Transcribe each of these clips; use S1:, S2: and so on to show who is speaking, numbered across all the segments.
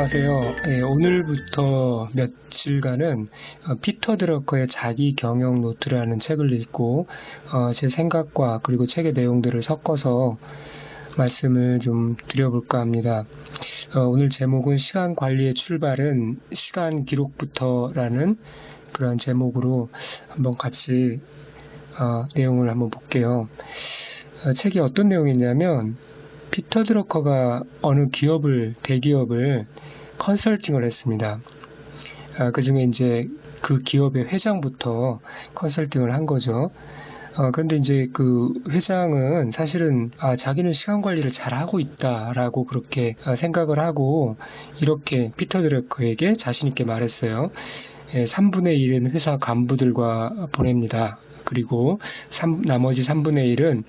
S1: 안녕하세요. 오늘부터 며칠간은 피터 드러커의 자기 경영 노트라는 책을 읽고 제 생각과 그리고 책의 내용들을 섞어서 말씀을 좀 드려볼까 합니다. 오늘 제목은 시간 관리의 출발은 시간 기록부터라는 그런 제목으로 한번 같이 내용을 한번 볼게요. 책이 어떤 내용이냐면 피터 드러커가 어느 대기업을 컨설팅을 했습니다. 그 중에 이제 그 기업의 회장부터 컨설팅을 한 거죠. 그런데 이제 그 회장은 사실은 자기는 시간 관리를 잘하고 있다라고 그렇게 생각을 하고 이렇게 피터 드러커에게 자신있게 말했어요. 3분의 1은 회사 간부들과 보냅니다. 그리고 나머지 3분의 1은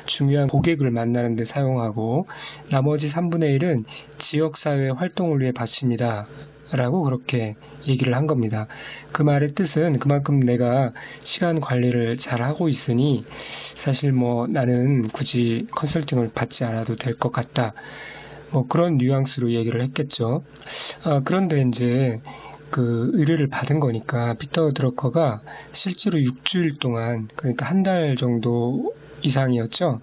S1: 중요한 고객을 만나는 데 사용하고 나머지 3분의 1은 지역사회 활동을 위해 바칩니다. 라고 그렇게 얘기를 한 겁니다. 그 말의 뜻은 그만큼 내가 시간 관리를 잘 하고 있으니 사실 나는 굳이 컨설팅을 받지 않아도 될 것 같다. 그런 뉘앙스로 얘기를 했겠죠. 그런데 이제 그 의뢰를 받은 거니까 피터 드러커가 실제로 6주일 동안, 그러니까 한 달 정도 이상이었죠.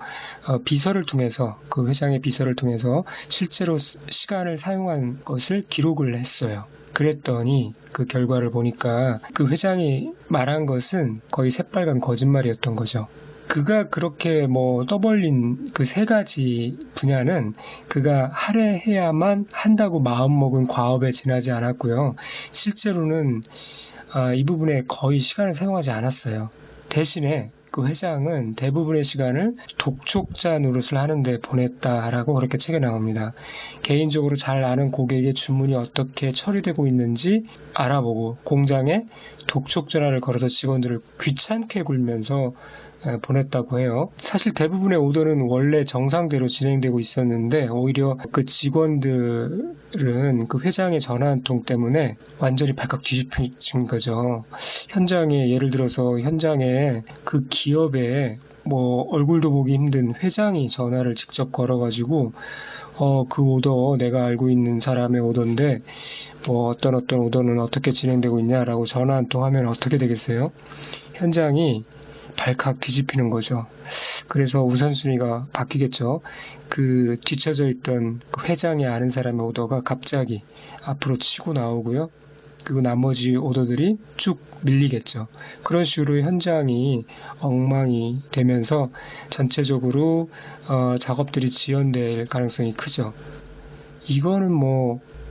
S1: 비서를 통해서, 그 회장의 비서를 통해서 실제로 시간을 사용한 것을 기록을 했어요. 그랬더니 그 결과를 보니까 그 회장이 말한 것은 거의 새빨간 거짓말이었던 거죠. 그가 그렇게 떠벌린 그 3가지 분야는 그가 할애해야만 한다고 마음먹은 과업에 지나지 않았고요. 실제로는 이 부분에 거의 시간을 사용하지 않았어요. 대신에 그 회장은 대부분의 시간을 독촉자 노릇을 하는데 보냈다라고 그렇게 책에 나옵니다. 개인적으로 잘 아는 고객의 주문이 어떻게 처리되고 있는지 알아보고 공장에 독촉 전화를 걸어서 직원들을 귀찮게 굴면서 보냈다고 해요. 사실 대부분의 오더는 원래 정상대로 진행되고 있었는데 오히려 그 직원들은 그 회장의 전화 한 통 때문에 완전히 발칵 뒤집힌 거죠. 예를 들어서 현장에 그 기업에 얼굴도 보기 힘든 회장이 전화를 직접 걸어가지고 그 오더 내가 알고 있는 사람의 오더인데 어떤 오더는 어떻게 진행되고 있냐라고 전화 한 통 하면 어떻게 되겠어요? 현장이 발칵 뒤집히는 거죠. 그래서 우선순위가 바뀌겠죠. 그 뒤쳐져 있던 그 회장이 아는 사람의 오더가 갑자기 앞으로 치고 나오고요. 그리고 나머지 오더들이 쭉 밀리겠죠. 그런 식으로 현장이 엉망이 되면서 전체적으로 작업들이 지연될 가능성이 크죠. 이거는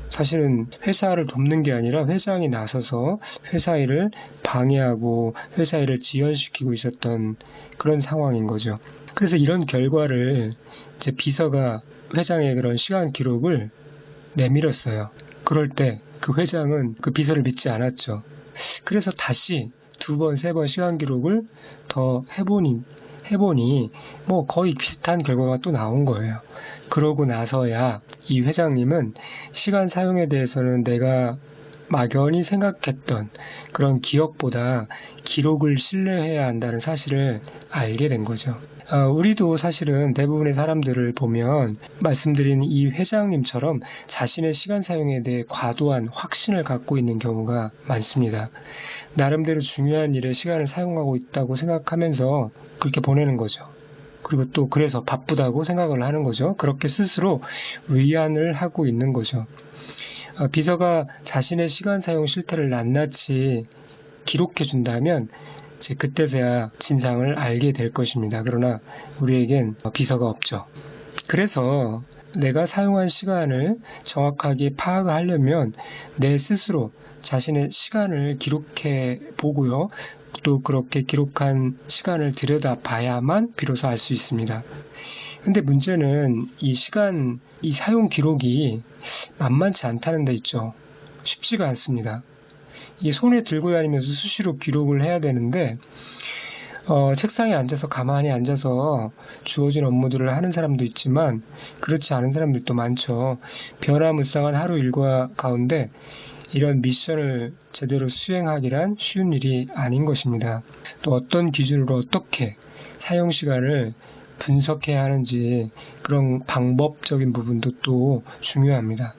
S1: 사실은 회사를 돕는 게 아니라 회장이 나서서 회사 일을 방해하고 회사 일을 지연시키고 있었던 그런 상황인 거죠. 그래서 이런 결과를 이제 비서가 회장의 그런 시간 기록을 내밀었어요. 그럴 때 그 회장은 그 비서를 믿지 않았죠. 그래서 다시 2번, 3번 시간 기록을 더 해보니 거의 비슷한 결과가 또 나온 거예요. 그러고 나서야 이 회장님은 시간 사용에 대해서는 내가 막연히 생각했던 그런 기억보다 기록을 신뢰해야 한다는 사실을 알게 된 거죠. 우리도 사실은 대부분의 사람들을 보면 말씀드린 이 회장님처럼 자신의 시간 사용에 대해 과도한 확신을 갖고 있는 경우가 많습니다. 나름대로 중요한 일에 시간을 사용하고 있다고 생각하면서 그렇게 보내는 거죠. 그리고 또 그래서 바쁘다고 생각을 하는 거죠. 그렇게 스스로 위안을 하고 있는 거죠. 비서가 자신의 시간 사용 실태를 낱낱이 기록해 준다면 이제 그때서야 진상을 알게 될 것입니다. 그러나 우리에겐 비서가 없죠. 그래서 내가 사용한 시간을 정확하게 파악하려면 내 스스로 자신의 시간을 기록해 보고요. 또 그렇게 기록한 시간을 들여다봐야만 비로소 알 수 있습니다. 근데 문제는 이 사용 기록이 만만치 않다는 데 있죠. 쉽지가 않습니다. 이게 손에 들고 다니면서 수시로 기록을 해야 되는데 책상에 앉아서 가만히 앉아서 주어진 업무들을 하는 사람도 있지만 그렇지 않은 사람들도 많죠. 변화무쌍한 하루 일과 가운데 이런 미션을 제대로 수행하기란 쉬운 일이 아닌 것입니다. 또 어떤 기준으로 어떻게 사용 시간을 분석해야 하는지 그런 방법적인 부분도 또 중요합니다.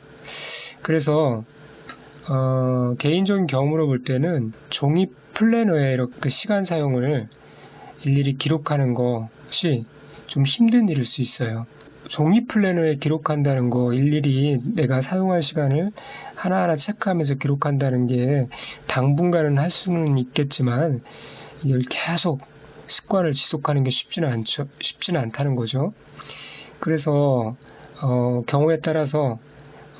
S1: 그래서 개인적인 경험으로 볼 때는 종이 플래너에 이렇게 시간 사용을 일일이 기록하는 것이 좀 힘든 일일 수 있어요. 종이 플래너에 기록한다는 거, 일일이 내가 사용할 시간을 하나하나 체크하면서 기록한다는 게 당분간은 할 수는 있겠지만 이걸 계속 습관을 지속하는 게 쉽지는 않다는 거죠. 그래서 경우에 따라서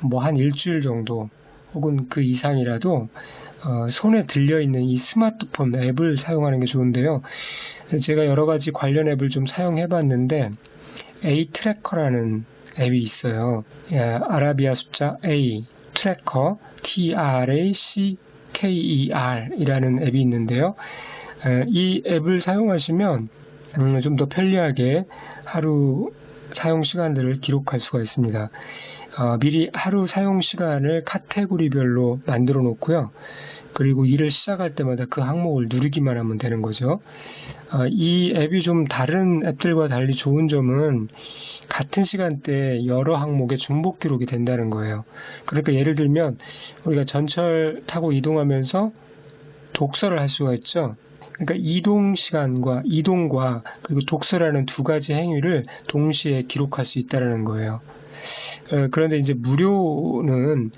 S1: 뭐 한 일주일 정도 혹은 그 이상이라도 손에 들려있는 이 스마트폰 앱을 사용하는 게 좋은데요. 제가 여러 가지 관련 앱을 좀 사용해 봤는데 A 트래커라는 앱이 있어요. 예, 아라비아 숫자 A 트래커 TRACKER 이라는 앱이 있는데요. 이 앱을 사용하시면 좀 더 편리하게 하루 사용 시간들을 기록할 수가 있습니다. 미리 하루 사용 시간을 카테고리별로 만들어 놓고요. 그리고 일을 시작할 때마다 그 항목을 누르기만 하면 되는 거죠. 이 앱이 좀 다른 앱들과 달리 좋은 점은 같은 시간대에 여러 항목의 중복 기록이 된다는 거예요. 그러니까 예를 들면 우리가 전철 타고 이동하면서 독서를 할 수가 있죠. 그러니까 이동과 그리고 독서라는 두 가지 행위를 동시에 기록할 수 있다는 거예요. 그런데 이제 무료는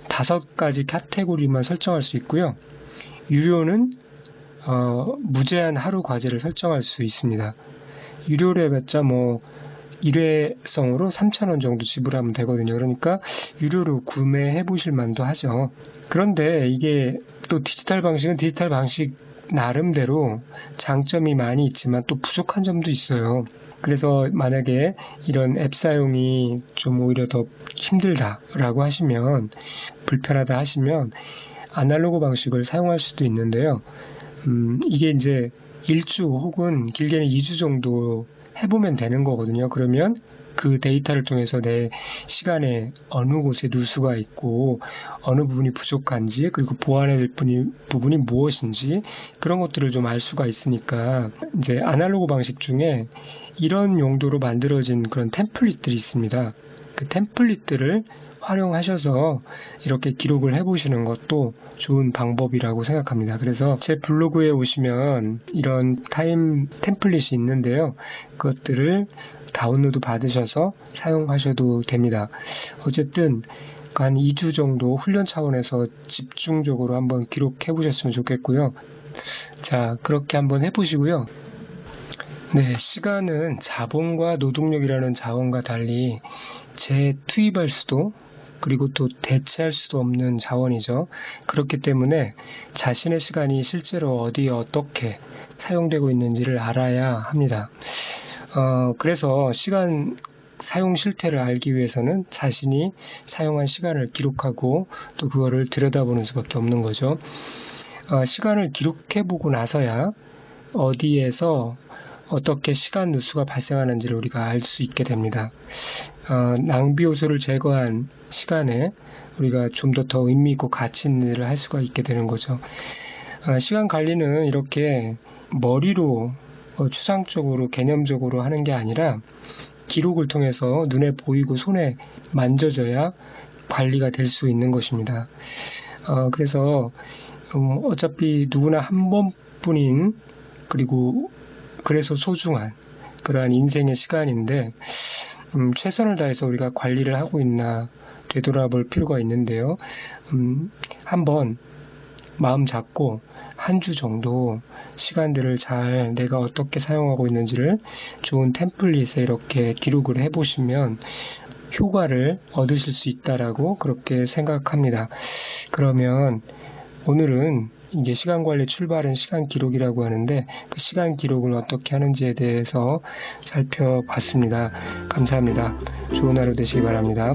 S1: 5가지 카테고리만 설정할 수 있고요. 유료는 무제한 하루 과제를 설정할 수 있습니다. 유료로 해봤자 뭐 일회성으로 3,000원 정도 지불하면 되거든요. 그러니까 유료로 구매해 보실 만도 하죠. 그런데 이게 또 디지털 방식은 디지털 방식 나름대로 장점이 많이 있지만 또 부족한 점도 있어요. 그래서 만약에 이런 앱 사용이 좀 오히려 더 힘들다라고 하시면, 불편하다 하시면 아날로그 방식을 사용할 수도 있는데요. 이게 이제 1주 혹은 길게는 2주 정도 해보면 되는 거거든요. 그러면 그 데이터를 통해서 내 시간에 어느 곳에 누를 수가 있고 어느 부분이 부족한지, 그리고 보완해야 될 부분이 무엇인지, 그런 것들을 좀 알 수가 있으니까, 이제 아날로그 방식 중에 이런 용도로 만들어진 그런 템플릿들이 있습니다. 그 템플릿들을 활용하셔서 이렇게 기록을 해보시는 것도 좋은 방법이라고 생각합니다. 그래서 제 블로그에 오시면 이런 타임 템플릿이 있는데요. 그것들을 다운로드 받으셔서 사용하셔도 됩니다. 어쨌든 한 2주 정도 훈련 차원에서 집중적으로 한번 기록해 보셨으면 좋겠고요. 자, 그렇게 한번 해보시고요. 네, 시간은 자본과 노동력이라는 자원과 달리 재투입할 수도, 그리고 또 대체할 수도 없는 자원이죠. 그렇기 때문에 자신의 시간이 실제로 어디에 어떻게 사용되고 있는지를 알아야 합니다. 그래서 시간 사용 실태를 알기 위해서는 자신이 사용한 시간을 기록하고 또 그거를 들여다보는 수밖에 없는 거죠. 시간을 기록해보고 나서야 어디에서 어떻게 시간 누수가 발생하는지를 우리가 알 수 있게 됩니다. 낭비 요소를 제거한 시간에 우리가 좀 더 의미 있고 가치 있는 일을 할 수가 있게 되는 거죠. 시간 관리는 이렇게 머리로 추상적으로 개념적으로 하는 게 아니라 기록을 통해서 눈에 보이고 손에 만져져야 관리가 될 수 있는 것입니다. 그래서 어차피 누구나 한 번뿐인, 그리고 그래서 소중한 그러한 인생의 시간인데 최선을 다해서 우리가 관리를 하고 있나 되돌아볼 필요가 있는데요. 한번 마음 잡고 한 주 정도 시간들을 잘 내가 어떻게 사용하고 있는지를 좋은 템플릿에 이렇게 기록을 해보시면 효과를 얻으실 수 있다라고 그렇게 생각합니다. 그러면 오늘은 이게 시간 관리 출발은 시간 기록이라고 하는데, 그 시간 기록을 어떻게 하는지에 대해서 살펴봤습니다. 감사합니다. 좋은 하루 되시기 바랍니다.